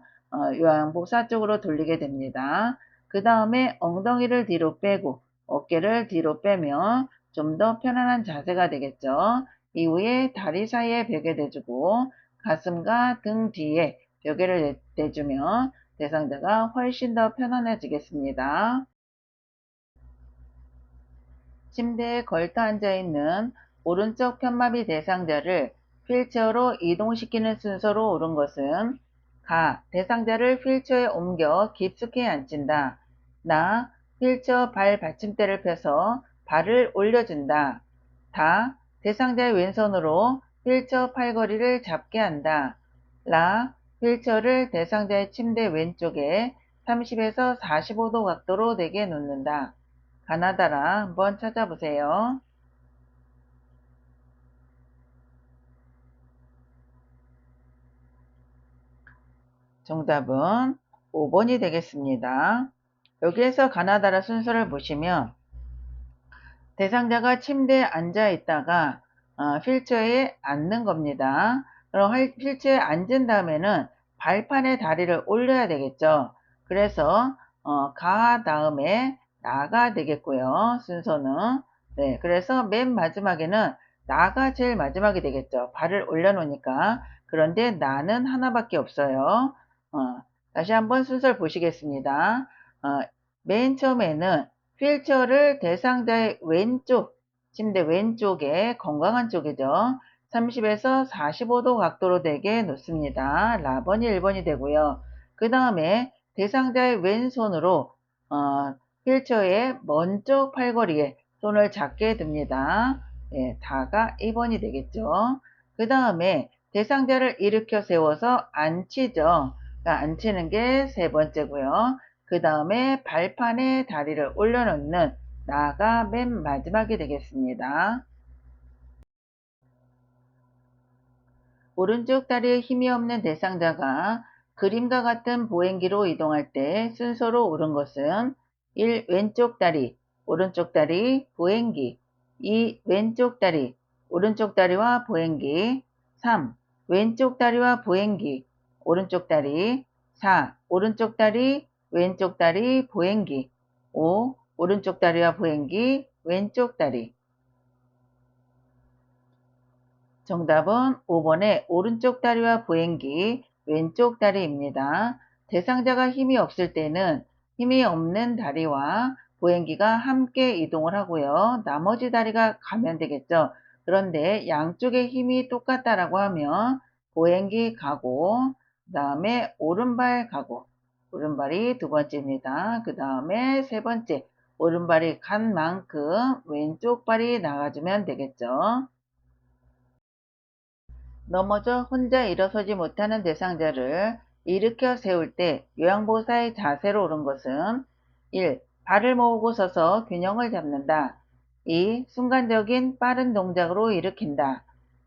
요양보호사 쪽으로 돌리게 됩니다. 그 다음에 엉덩이를 뒤로 빼고 어깨를 뒤로 빼면 좀 더 편안한 자세가 되겠죠. 이후에 다리 사이에 벽에 대주고 가슴과 등 뒤에 벽에를 대주면 대상자가 훨씬 더 편안해지겠습니다. 침대에 걸터 앉아있는 오른쪽 편마비 대상자를 휠체어로 이동시키는 순서로 옳은 것은 가. 대상자를 휠체어에 옮겨 깊숙이 앉힌다. 나. 휠체어 발 받침대를 펴서 발을 올려준다. 다. 대상자의 왼손으로 휠체어 팔걸이를 잡게 한다. 라. 휠체어를 대상자의 침대 왼쪽에 30에서 45도 각도로 내게 놓는다. 가나다라 한번 찾아보세요. 정답은 5번이 되겠습니다. 여기에서 가나다라 순서를 보시면 대상자가 침대에 앉아 있다가 휠체어에 앉는 겁니다. 그럼 휠체어에 앉은 다음에는 발판에 다리를 올려야 되겠죠. 그래서 가 다음에 나가 되겠고요. 순서는. 네, 그래서 맨 마지막에는 나가 제일 마지막이 되겠죠. 발을 올려놓으니까. 그런데 나는 하나밖에 없어요. 다시 한번 순서를 보시겠습니다. 맨 처음에는 휠체어를 대상자의 왼쪽, 침대 왼쪽에 건강한 쪽이죠. 30에서 45도 각도로 되게 놓습니다. 라번이 1번이 되고요. 그 다음에 대상자의 왼손으로 휠체어의 먼쪽 팔걸이에 손을 잡게 듭니다. 네, 다가 2번이 되겠죠. 그 다음에 대상자를 일으켜 세워서 앉히죠. 그러니까 앉히는 게 세 번째고요. 그 다음에 발판에 다리를 올려놓는 나가 맨 마지막이 되겠습니다. 오른쪽 다리에 힘이 없는 대상자가 그림과 같은 보행기로 이동할 때 순서로 옳은 것은 1. 왼쪽 다리, 오른쪽 다리, 보행기 2. 왼쪽 다리, 오른쪽 다리와 보행기 3. 왼쪽 다리와 보행기, 오른쪽 다리 4. 오른쪽 다리, 왼쪽 다리, 보행기 5. 오른쪽 다리와 보행기, 왼쪽 다리 정답은 5번의 오른쪽 다리와 보행기, 왼쪽 다리입니다. 대상자가 힘이 없을 때는 힘이 없는 다리와 보행기가 함께 이동을 하고요. 나머지 다리가 가면 되겠죠. 그런데 양쪽의 힘이 똑같다라고 하면 보행기 가고, 그 다음에 오른발 가고, 오른발이 두 번째입니다. 그 다음에 세 번째, 오른발이 간 만큼 왼쪽 발이 나가주면 되겠죠. 넘어져 혼자 일어서지 못하는 대상자를 일으켜 세울 때 요양보호사의 자세로 옳은 것은 1. 발을 모으고 서서 균형을 잡는다. 2. 순간적인 빠른 동작으로 일으킨다.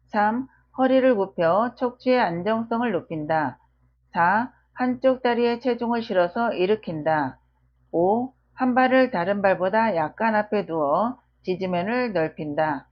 3. 허리를 굽혀 척추의 안정성을 높인다. 4. 한쪽 다리에 체중을 실어서 일으킨다. 5. 한 발을 다른 발보다 약간 앞에 두어 지지면을 넓힌다.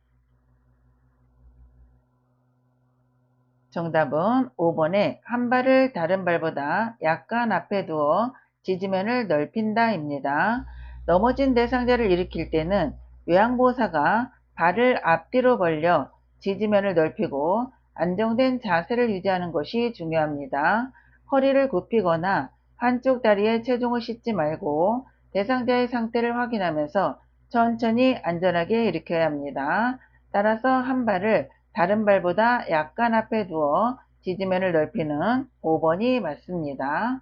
정답은 5번에 한 발을 다른 발보다 약간 앞에 두어 지지면을 넓힌다입니다. 넘어진 대상자를 일으킬 때는 요양보호사가 발을 앞뒤로 벌려 지지면을 넓히고 안정된 자세를 유지하는 것이 중요합니다. 허리를 굽히거나 한쪽 다리에 체중을 싣지 말고 대상자의 상태를 확인하면서 천천히 안전하게 일으켜야 합니다. 따라서 한 발을 다른 발보다 약간 앞에 두어 지지면을 넓히는 5번이 맞습니다.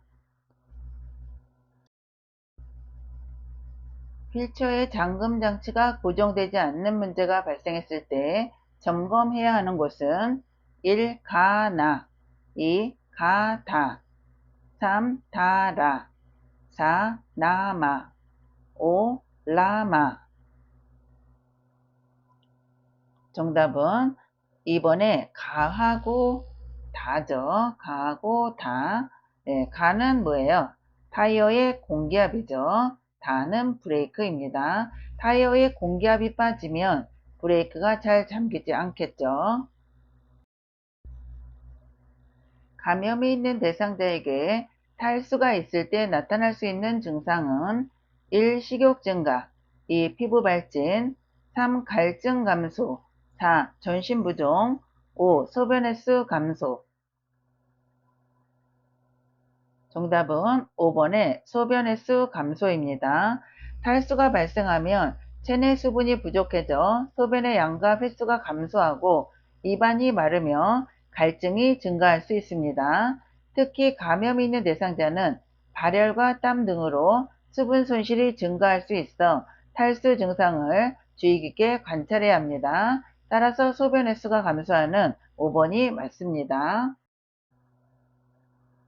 휠체어의 잠금 장치가 고정되지 않는 문제가 발생했을 때 점검해야 하는 곳은 1. 가나 2. 가다 3. 다라 4. 나마 5. 라마 정답은 2번에 가하고 다죠. 가하고 다. 네, 가는 뭐예요? 타이어의 공기압이죠. 다는 브레이크입니다. 타이어의 공기압이 빠지면 브레이크가 잘 잠기지 않겠죠. 감염이 있는 대상자에게 탈수가 있을 때 나타날 수 있는 증상은 1. 식욕 증가 2. 피부 발진 3. 갈증 감소 4. 전신 부종 5. 소변 횟수 감소 정답은 5번의 소변 횟수 감소입니다. 탈수가 발생하면 체내 수분이 부족해져 소변의 양과 횟수가 감소하고 입안이 마르며 갈증이 증가할 수 있습니다. 특히 감염이 있는 대상자는 발열과 땀 등으로 수분 손실이 증가할 수 있어 탈수 증상을 주의 깊게 관찰해야 합니다. 따라서 소변 횟수가 감소하는 5번이 맞습니다.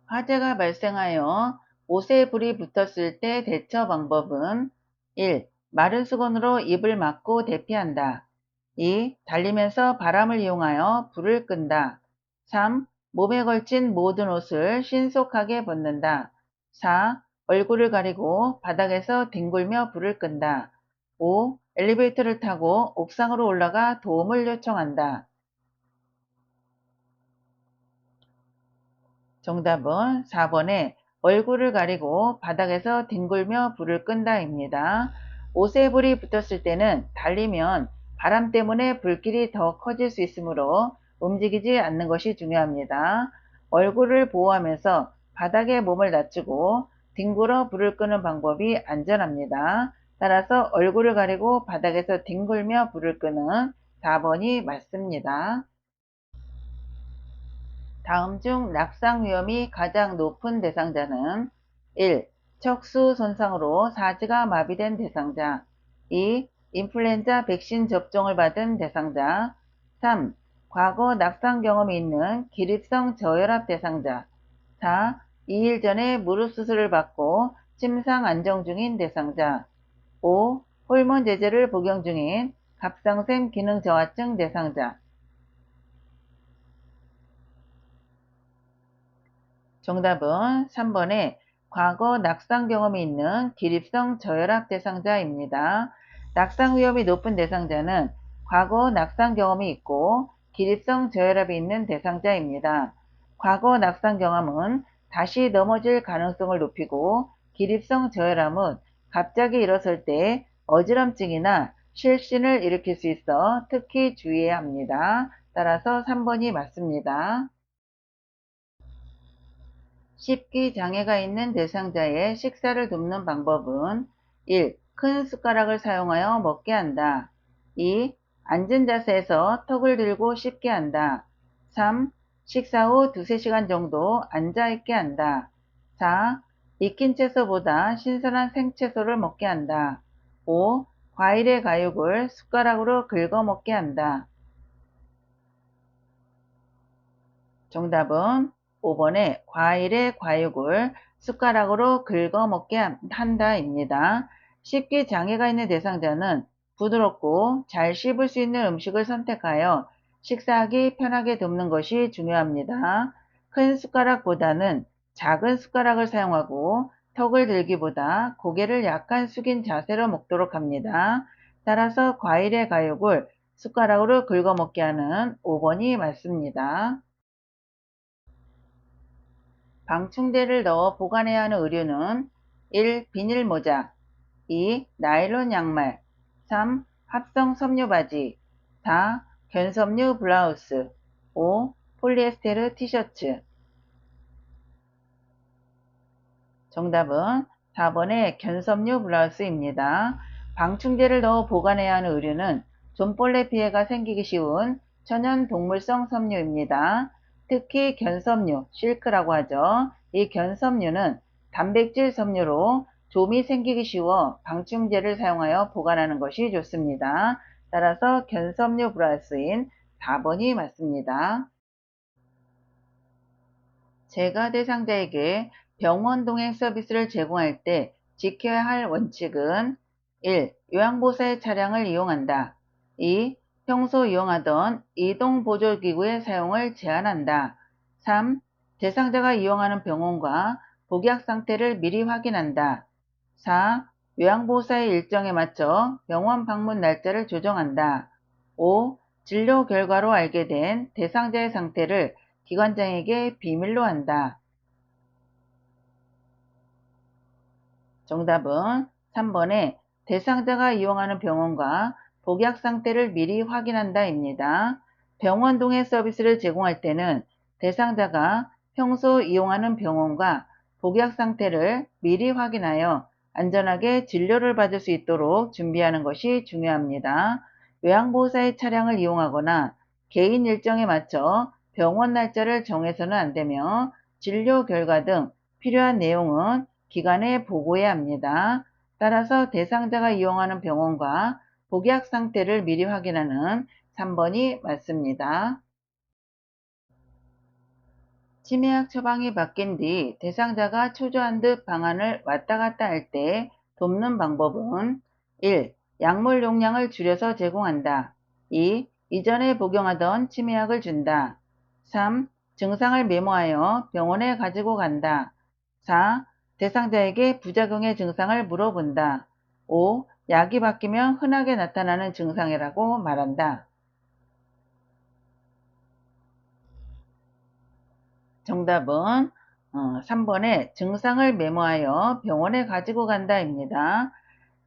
화재가 발생하여 옷에 불이 붙었을 때 대처 방법은 1. 마른 수건으로 입을 막고 대피한다. 2. 달리면서 바람을 이용하여 불을 끈다. 3. 몸에 걸친 모든 옷을 신속하게 벗는다. 4. 얼굴을 가리고 바닥에서 뒹굴며 불을 끈다. 5. 엘리베이터를 타고 옥상으로 올라가 도움을 요청한다. 정답은 4번에 얼굴을 가리고 바닥에서 뒹굴며 불을 끈다입니다. 옷에 불이 붙었을 때는 달리면 바람 때문에 불길이 더 커질 수 있으므로 움직이지 않는 것이 중요합니다. 얼굴을 보호하면서 바닥에 몸을 낮추고 뒹굴어 불을 끄는 방법이 안전합니다. 따라서 얼굴을 가리고 바닥에서 뒹굴며 불을 끄는 4번이 맞습니다. 다음 중 낙상 위험이 가장 높은 대상자는 1. 척수 손상으로 사지가 마비된 대상자 2. 인플루엔자 백신 접종을 받은 대상자 3. 과거 낙상 경험이 있는 기립성 저혈압 대상자 4. 2일 전에 무릎 수술을 받고 침상 안정 중인 대상자 5. 호르몬 제제를 복용 중인 갑상샘 기능 저하증 대상자 정답은 3번에 과거 낙상 경험이 있는 기립성 저혈압 대상자입니다. 낙상 위험이 높은 대상자는 과거 낙상 경험이 있고 기립성 저혈압이 있는 대상자입니다. 과거 낙상 경험은 다시 넘어질 가능성을 높이고 기립성 저혈압은 갑자기 일어설 때 어지럼증이나 실신을 일으킬 수 있어 특히 주의해야 합니다. 따라서 3번이 맞습니다. 식기 장애가 있는 대상자의 식사를 돕는 방법은 1. 큰 숟가락을 사용하여 먹게 한다. 2. 앉은 자세에서 턱을 들고 씹게 한다. 3. 식사 후 2~3시간 정도 앉아 있게 한다. 4. 익힌 채소보다 신선한 생채소를 먹게 한다. 5. 과일의 가육을 숟가락으로 긁어 먹게 한다. 정답은 5번에 과일의 과육을 숟가락으로 긁어 먹게 한다입니다. 식기 장애가 있는 대상자는 부드럽고 잘 씹을 수 있는 음식을 선택하여 식사하기 편하게 돕는 것이 중요합니다. 큰 숟가락보다는 작은 숟가락을 사용하고 턱을 들기보다 고개를 약간 숙인 자세로 먹도록 합니다. 따라서 과일의 가육을 숟가락으로 긁어 먹게 하는 5번이 맞습니다. 방충제를 넣어 보관해야 하는 의류는 1. 비닐모자, 2. 나일론 양말, 3. 합성 섬유 바지, 4. 견섬유 블라우스, 5. 폴리에스테르 티셔츠. 정답은 4번의 견섬유 블라우스입니다. 방충제를 넣어 보관해야 하는 의류는 좀벌레 피해가 생기기 쉬운 천연 동물성 섬유입니다. 특히 견섬유, 실크라고 하죠. 이 견섬유는 단백질 섬유로 좀이 생기기 쉬워 방충제를 사용하여 보관하는 것이 좋습니다. 따라서 견섬유 블라우스인 4번이 맞습니다. 제가 대상자에게 병원 동행 서비스를 제공할 때 지켜야 할 원칙은 1. 요양보호사의 차량을 이용한다. 2. 평소 이용하던 이동보조기구의 사용을 제한한다. 3. 대상자가 이용하는 병원과 복약 상태를 미리 확인한다. 4. 요양보호사의 일정에 맞춰 병원 방문 날짜를 조정한다. 5. 진료 결과로 알게 된 대상자의 상태를 기관장에게 비밀로 한다. 정답은 3번에 대상자가 이용하는 병원과 복약 상태를 미리 확인한다입니다. 병원 동행 서비스를 제공할 때는 대상자가 평소 이용하는 병원과 복약 상태를 미리 확인하여 안전하게 진료를 받을 수 있도록 준비하는 것이 중요합니다. 요양보호사의 차량을 이용하거나 개인 일정에 맞춰 병원 날짜를 정해서는 안 되며 진료 결과 등 필요한 내용은 기관에 보고해야 합니다. 따라서 대상자가 이용하는 병원과 복약 상태를 미리 확인하는 3번이 맞습니다. 치매약 처방이 바뀐 뒤 대상자가 초조한 듯 방안을 왔다 갔다 할 때 돕는 방법은 1. 약물 용량을 줄여서 제공한다. 2. 이전에 복용하던 치매약을 준다. 3. 증상을 메모하여 병원에 가지고 간다. 4. 대상자에게 부작용의 증상을 물어본다. 5. 약이 바뀌면 흔하게 나타나는 증상이라고 말한다. 정답은 3번에 증상을 메모하여 병원에 가지고 간다입니다.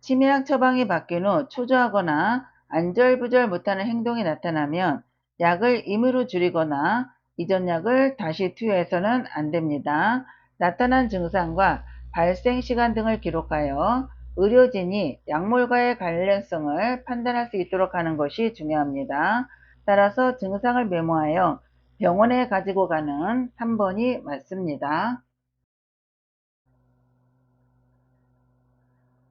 치매약 처방이 바뀐 후 초조하거나 안절부절 못하는 행동이 나타나면 약을 임의로 줄이거나 이전 약을 다시 투여해서는 안 됩니다. 나타난 증상과 발생 시간 등을 기록하여 의료진이 약물과의 관련성을 판단할 수 있도록 하는 것이 중요합니다. 따라서 증상을 메모하여 병원에 가지고 가는 3번이 맞습니다.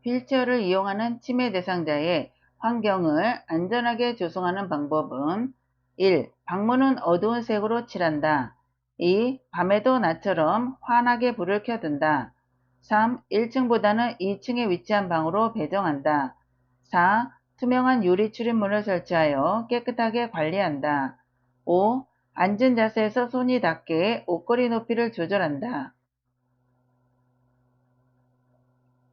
휠체어를 이용하는 치매 대상자의 환경을 안전하게 조성하는 방법은 1. 방문은 어두운 색으로 칠한다. 2. 밤에도 낮처럼 환하게 불을 켜둔다. 3. 1층보다는 2층에 위치한 방으로 배정한다. 4. 투명한 유리 출입문을 설치하여 깨끗하게 관리한다. 5. 앉은 자세에서 손이 닿게 옷걸이 높이를 조절한다.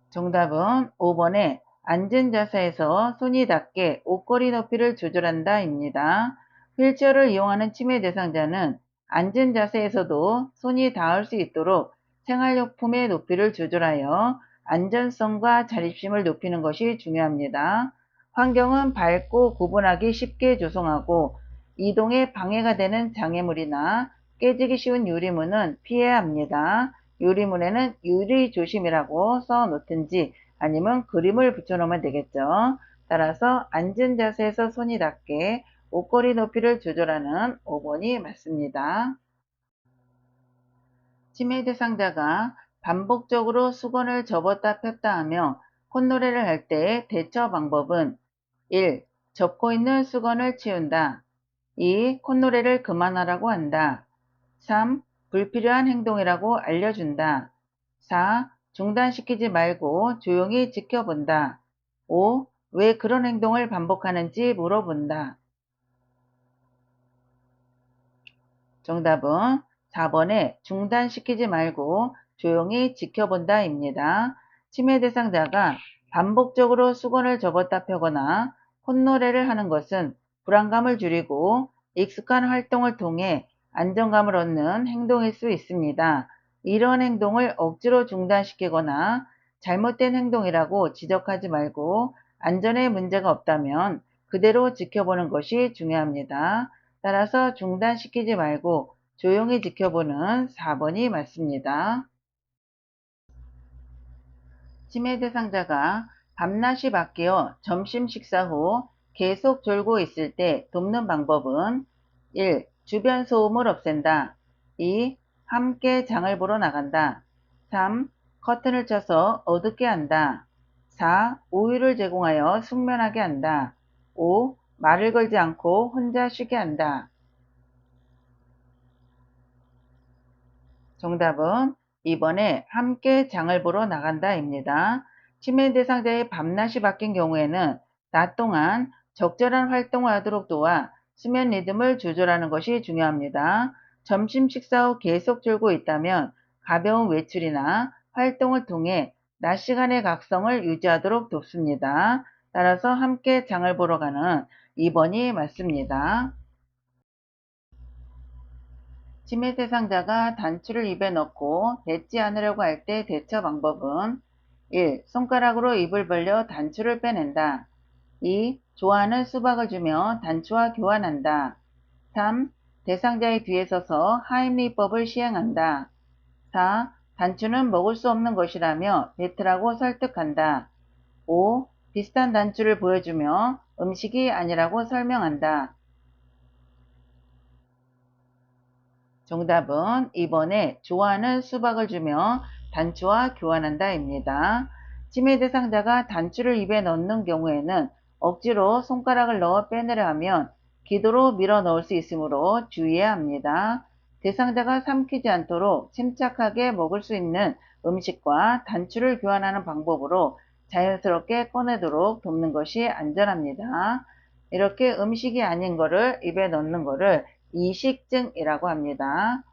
정답은 5번에 앉은 자세에서 손이 닿게 옷걸이 높이를 조절한다입니다. 휠체어를 이용하는 치매 대상자는 앉은 자세에서도 손이 닿을 수 있도록 생활용품의 높이를 조절하여 안전성과 자립심을 높이는 것이 중요합니다. 환경은 밝고 구분하기 쉽게 조성하고 이동에 방해가 되는 장애물이나 깨지기 쉬운 유리문은 피해야 합니다. 유리문에는 유리 조심이라고 써 놓든지 아니면 그림을 붙여 놓으면 되겠죠. 따라서 앉은 자세에서 손이 닿게 옷걸이 높이를 조절하는 5번이 맞습니다. 치매 대상자가 반복적으로 수건을 접었다 폈다 하며 콧노래를 할 때 대처 방법은 1. 접고 있는 수건을 치운다. 2. 콧노래를 그만하라고 한다. 3. 불필요한 행동이라고 알려준다. 4. 중단시키지 말고 조용히 지켜본다. 5. 왜 그런 행동을 반복하는지 물어본다. 정답은 4번에 중단시키지 말고 조용히 지켜본다입니다. 침해 대상자가 반복적으로 수건을 접었다 펴거나 콧노래를 하는 것은 불안감을 줄이고 익숙한 활동을 통해 안정감을 얻는 행동일 수 있습니다. 이런 행동을 억지로 중단시키거나 잘못된 행동이라고 지적하지 말고 안전에 문제가 없다면 그대로 지켜보는 것이 중요합니다. 따라서 중단시키지 말고 조용히 지켜보는 4번이 맞습니다. 치매 대상자가 밤낮이 바뀌어 점심 식사 후 계속 졸고 있을 때 돕는 방법은 1. 주변 소음을 없앤다. 2. 함께 장을 보러 나간다. 3. 커튼을 쳐서 어둡게 한다. 4. 우유를 제공하여 숙면하게 한다. 5. 말을 걸지 않고 혼자 쉬게 한다. 정답은 2번에 함께 장을 보러 나간다입니다. 치매 대상자의 밤낮이 바뀐 경우에는 낮 동안 적절한 활동을 하도록 도와 수면 리듬을 조절하는 것이 중요합니다. 점심 식사 후 계속 졸고 있다면 가벼운 외출이나 활동을 통해 낮 시간의 각성을 유지하도록 돕습니다. 따라서 함께 장을 보러 가는 2번이 맞습니다. 치매 대상자가 단추를 입에 넣고 뱉지 않으려고 할 때 대처 방법은 1. 손가락으로 입을 벌려 단추를 빼낸다. 2. 좋아하는 수박을 주며 단추와 교환한다. 3. 대상자의 뒤에 서서 하임리법을 시행한다. 4. 단추는 먹을 수 없는 것이라며 뱉으라고 설득한다. 5. 비슷한 단추를 보여주며 음식이 아니라고 설명한다. 정답은 2번에 좋아하는 수박을 주며 단추와 교환한다입니다. 치매 대상자가 단추를 입에 넣는 경우에는 억지로 손가락을 넣어 빼내려 하면 기도로 밀어 넣을 수 있으므로 주의해야 합니다. 대상자가 삼키지 않도록 침착하게 먹을 수 있는 음식과 단추를 교환하는 방법으로 자연스럽게 꺼내도록 돕는 것이 안전합니다. 이렇게 음식이 아닌 거를 입에 넣는 거를 이식증이라고 합니다.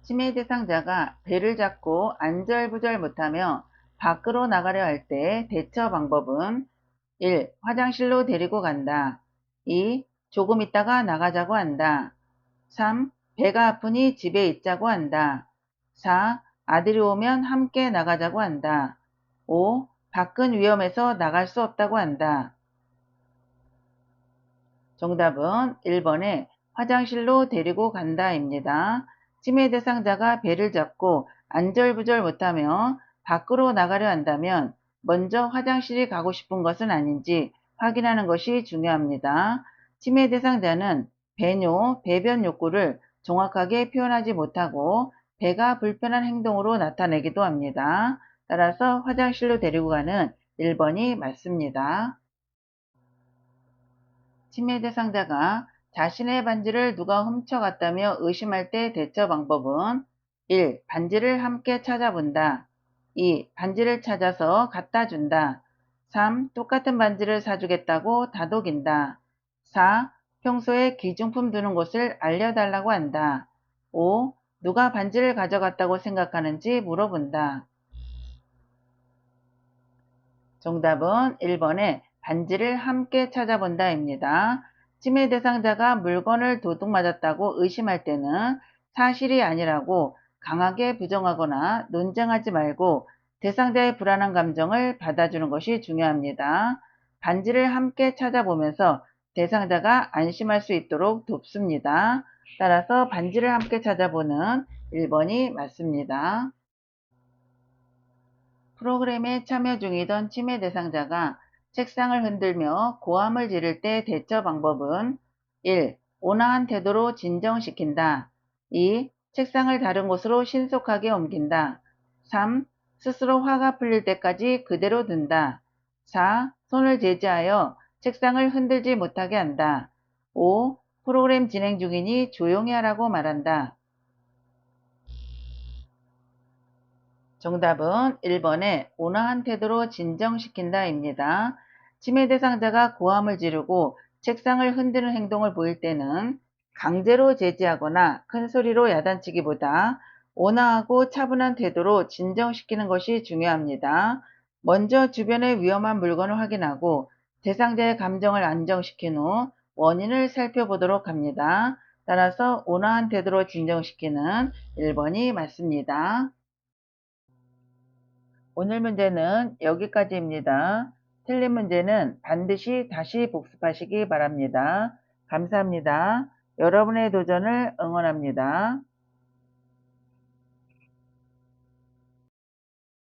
치매 대상자가 배를 잡고 안절부절 못하며 밖으로 나가려 할 때 대처 방법은 1. 화장실로 데리고 간다. 2. 조금 있다가 나가자고 한다. 3. 배가 아프니 집에 있자고 한다. 4. 아들이 오면 함께 나가자고 한다. 5. 밖은 위험해서 나갈 수 없다고 한다. 정답은 1번에 화장실로 데리고 간다입니다. 치매 대상자가 배를 잡고 안절부절 못하며 밖으로 나가려 한다면 먼저 화장실이 가고 싶은 것은 아닌지 확인하는 것이 중요합니다. 치매 대상자는 배뇨, 배변 욕구를 정확하게 표현하지 못하고 배가 불편한 행동으로 나타내기도 합니다. 따라서 화장실로 데리고 가는 1번이 맞습니다. 치매 대상자가 자신의 반지를 누가 훔쳐갔다며 의심할 때 대처 방법은 1. 반지를 함께 찾아본다. 2. 반지를 찾아서 갖다 준다. 3. 똑같은 반지를 사주겠다고 다독인다. 4. 평소에 귀중품 두는 곳을 알려달라고 한다. 5. 누가 반지를 가져갔다고 생각하는지 물어본다. 정답은 1번에 반지를 함께 찾아본다입니다. 치매 대상자가 물건을 도둑 맞았다고 의심할 때는 사실이 아니라고 강하게 부정하거나 논쟁하지 말고 대상자의 불안한 감정을 받아주는 것이 중요합니다. 반지를 함께 찾아보면서 대상자가 안심할 수 있도록 돕습니다. 따라서 반지를 함께 찾아보는 1번이 맞습니다. 프로그램에 참여 중이던 치매 대상자가 책상을 흔들며 고함을 지를 때 대처 방법은 1. 온화한 태도로 진정시킨다. 2. 책상을 다른 곳으로 신속하게 옮긴다. 3. 스스로 화가 풀릴 때까지 그대로 둔다. 4. 손을 제지하여 책상을 흔들지 못하게 한다. 5. 프로그램 진행 중이니 조용히 하라고 말한다. 정답은 1번에 온화한 태도로 진정시킨다 입니다. 침해 대상자가 고함을 지르고 책상을 흔드는 행동을 보일 때는 강제로 제지하거나 큰 소리로 야단치기보다 온화하고 차분한 태도로 진정시키는 것이 중요합니다. 먼저 주변의 위험한 물건을 확인하고 대상자의 감정을 안정시킨 후 원인을 살펴보도록 합니다. 따라서 온화한 태도로 진정시키는 1번이 맞습니다. 오늘 문제는 여기까지입니다. 틀린 문제는 반드시 다시 복습하시기 바랍니다. 감사합니다. 여러분의 도전을 응원합니다.